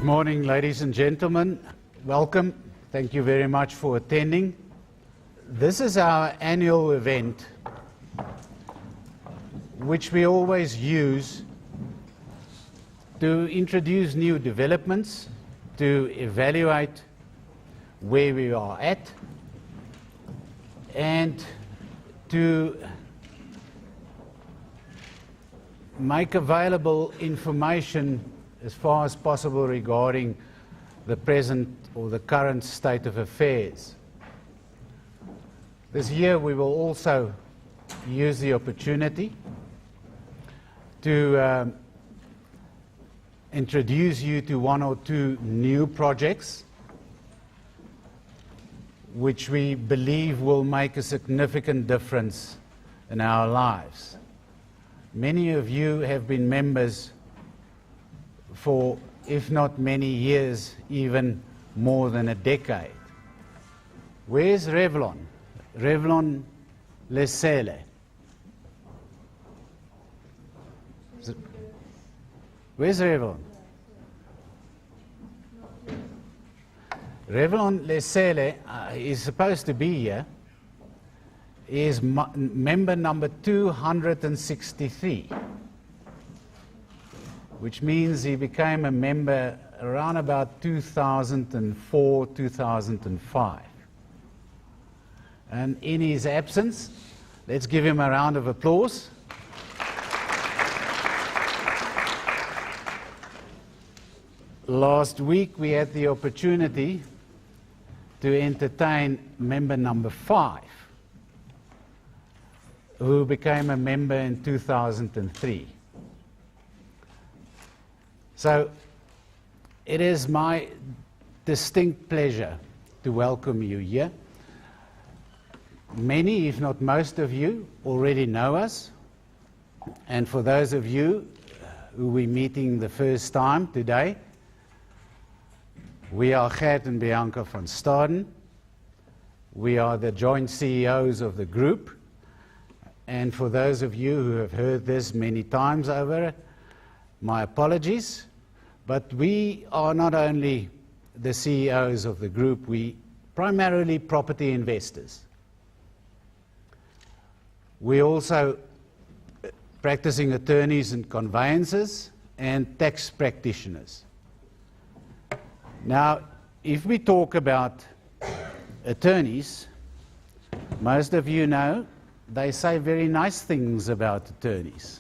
Good morning, ladies and gentlemen. Welcome. Thank you very much for attending. This is our annual event, which we always use to introduce new developments, to evaluate where we are at, and to make available information as far as possible regarding the present or the current state of affairs. This year we will also use the opportunity to introduce you to one or two new projects which we believe will make a significant difference in our lives. Many of you have been members for, if not many years, even more than a decade. Where's Revlon? Revlon Lesele. Where's Revlon? Revlon Lesele is supposed to be here. He is member number 263. Which means he became a member around about 2004, 2005. And in his absence, let's give him a round of applause. Last week we had the opportunity to entertain member number 5, who became a member in 2003. So it is my distinct pleasure to welcome you here. Many, if not most of you, already know us. And for those of you who we're meeting the first time today, we are Gert and Bianca van Staden. We are the joint CEOs of the group. And for those of you who have heard this many times over, my apologies. But we are not only the CEOs of the group, we primarily property investors. We're also practicing attorneys and conveyancers and tax practitioners. Now, if we talk about attorneys, most of you know they say very nice things about attorneys.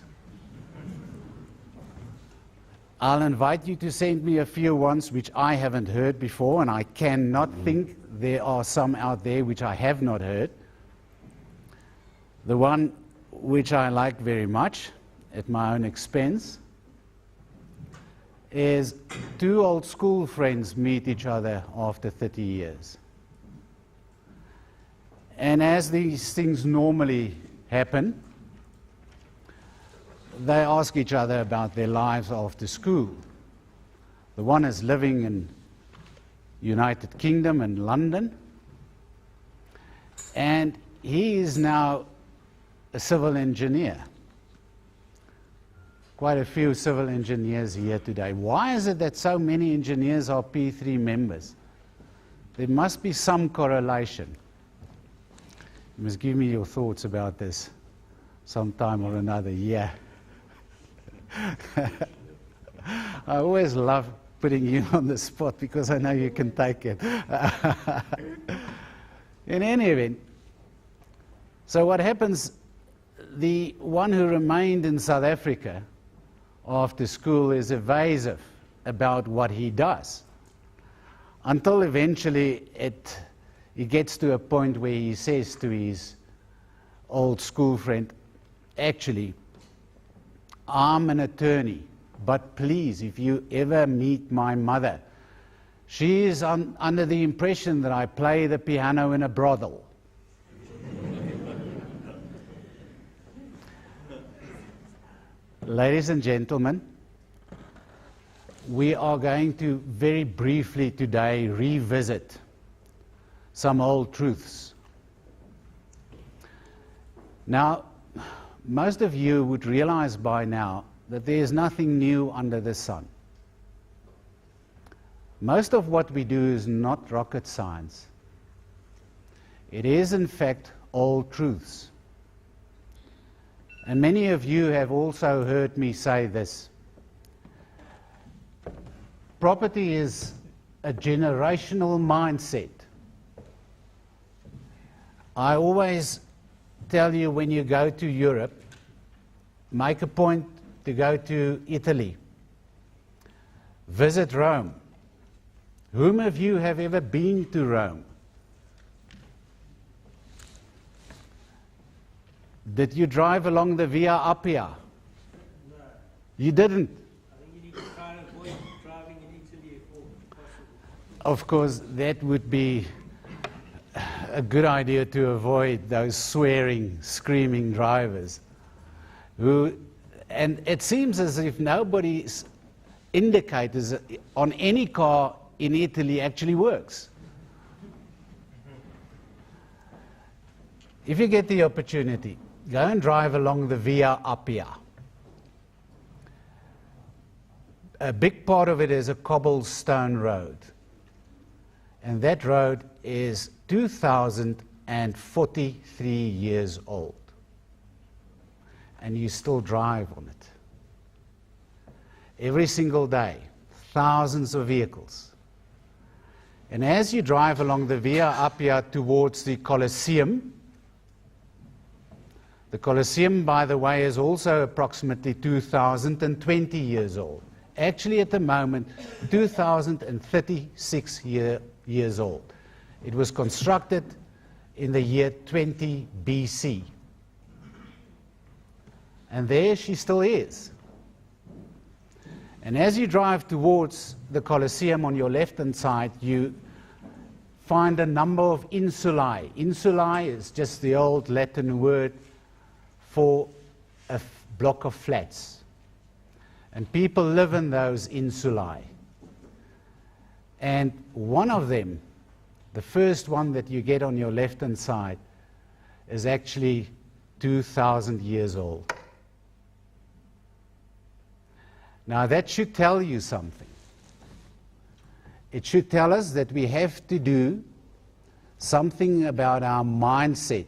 I'll invite you to send me a few ones which I haven't heard before, and I cannot think there are some out there which I have not heard. The one which I like very much, at my own expense, is two old school friends meet each other after 30 years. And as these things normally happen, they ask each other about their lives after school. The one is living in United Kingdom and London, and he is now a civil engineer. Quite a few civil engineers here today. Why is it that so many engineers are P3 members? There must be some correlation. You must give me your thoughts about this sometime or another. Yeah. I always love putting you on the spot because I know you can take it. In any event, so what happens, the one who remained in South Africa after school is evasive about what he does, until eventually he gets to a point where he says to his old school friend, actually, I'm an attorney, but please, if you ever meet my mother, she is under the impression that I play the piano in a brothel. Ladies and gentlemen, we are going to very briefly today revisit some old truths. Now, most of you would realize by now that there is nothing new under the sun. Most of what we do is not rocket science. It is, in fact, old truths. And many of you have also heard me say this. Property is a generational mindset. I always tell you, when you go to Europe, make a point to go to Italy. Visit Rome. Whom of you have ever been to Rome? Did you drive along the Via Appia? No. You didn't? I think you need to try and avoid driving in Italy if possible. Of course, that would be a good idea to avoid those swearing, screaming drivers. And it seems as if nobody's indicators on any car in Italy actually works. If you get the opportunity, go and drive along the Via Appia. A big part of it is a cobblestone road. And that road is 2,043 years old. And you still drive on it. Every single day, thousands of vehicles. And as you drive along the Via Appia towards the Colosseum, the Colosseum, by the way, is also approximately 2,020 years old. Actually, at the moment, 2,036 years old. It was constructed in the year 20 BC. And there she still is. And as you drive towards the Colosseum on your left-hand side, you find a number of insulae. Insulae is just the old Latin word for a block of flats. And people live in those insulae. And one of them, the first one that you get on your left-hand side, is actually 2,000 years old. Now that should tell you something. It should tell us that we have to do something about our mindset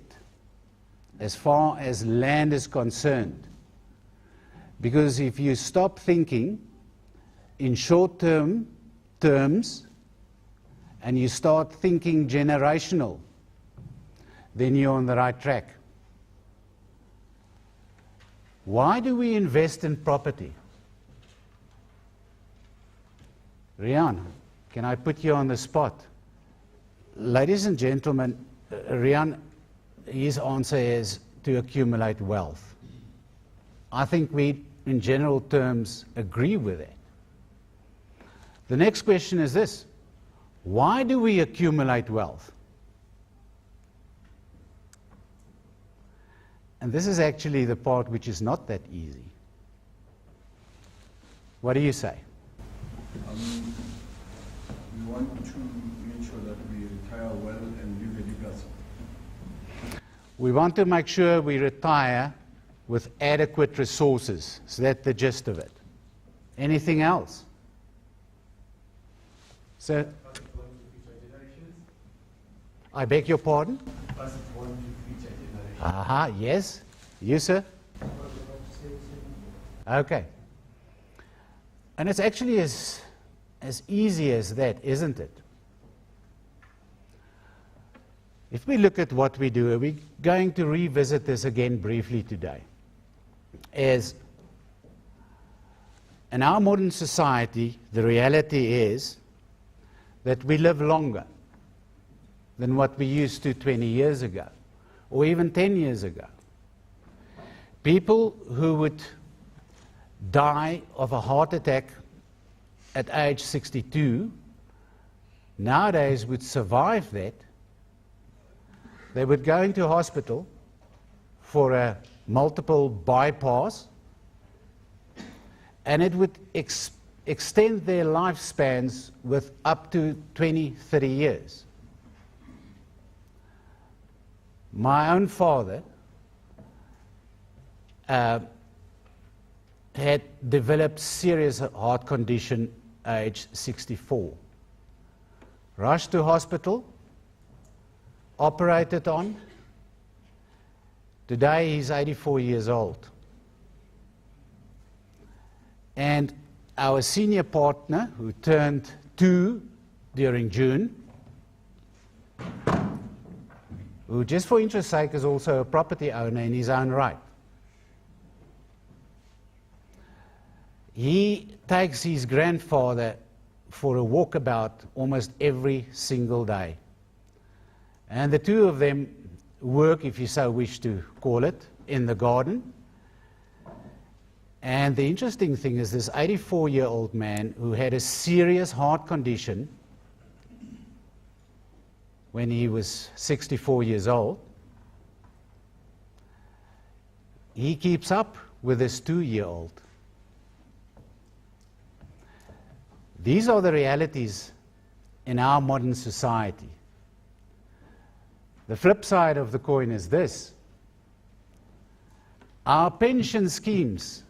as far as land is concerned. Because if you stop thinking in short-term terms and you start thinking generational, then you're on the right track. Why do we invest in property? Rian, can I put you on the spot? Ladies and gentlemen, Rian, his answer is to accumulate wealth. I think we, in general terms, agree with that. The next question is this: why do we accumulate wealth? And this is actually the part which is not that easy. What do you say? We want to make sure that we retire well and leave a legacy. We want to make sure we retire with adequate resources. So that's the gist of it. Anything else? Sir? I beg your pardon? Aha, yes. You, sir? Okay. And it's actually as easy as that, isn't it? If we look at what we do, we're going to revisit this again briefly today. As in our modern society, the reality is that we live longer than what we used to 20 years ago, or even 10 years ago. People who would die of a heart attack at age 62 nowadays would survive that. They would go into hospital for a multiple bypass, and it would extend their lifespans with up to 20, 30 years. My own father had developed serious heart condition age 64. rushed to hospital, operated on. Today he's 84 years old. And our senior partner, who turned 2 during June, who just for interest's sake is also a property owner in his own right, he takes his grandfather for a walkabout almost every single day. And the two of them work, if you so wish to call it, in the garden. And the interesting thing is this 84-year-old man who had a serious heart condition when he was 64 years old, he keeps up with this 2-year-old. These are the realities in our modern society. The flip side of the coin is this. Our pension schemes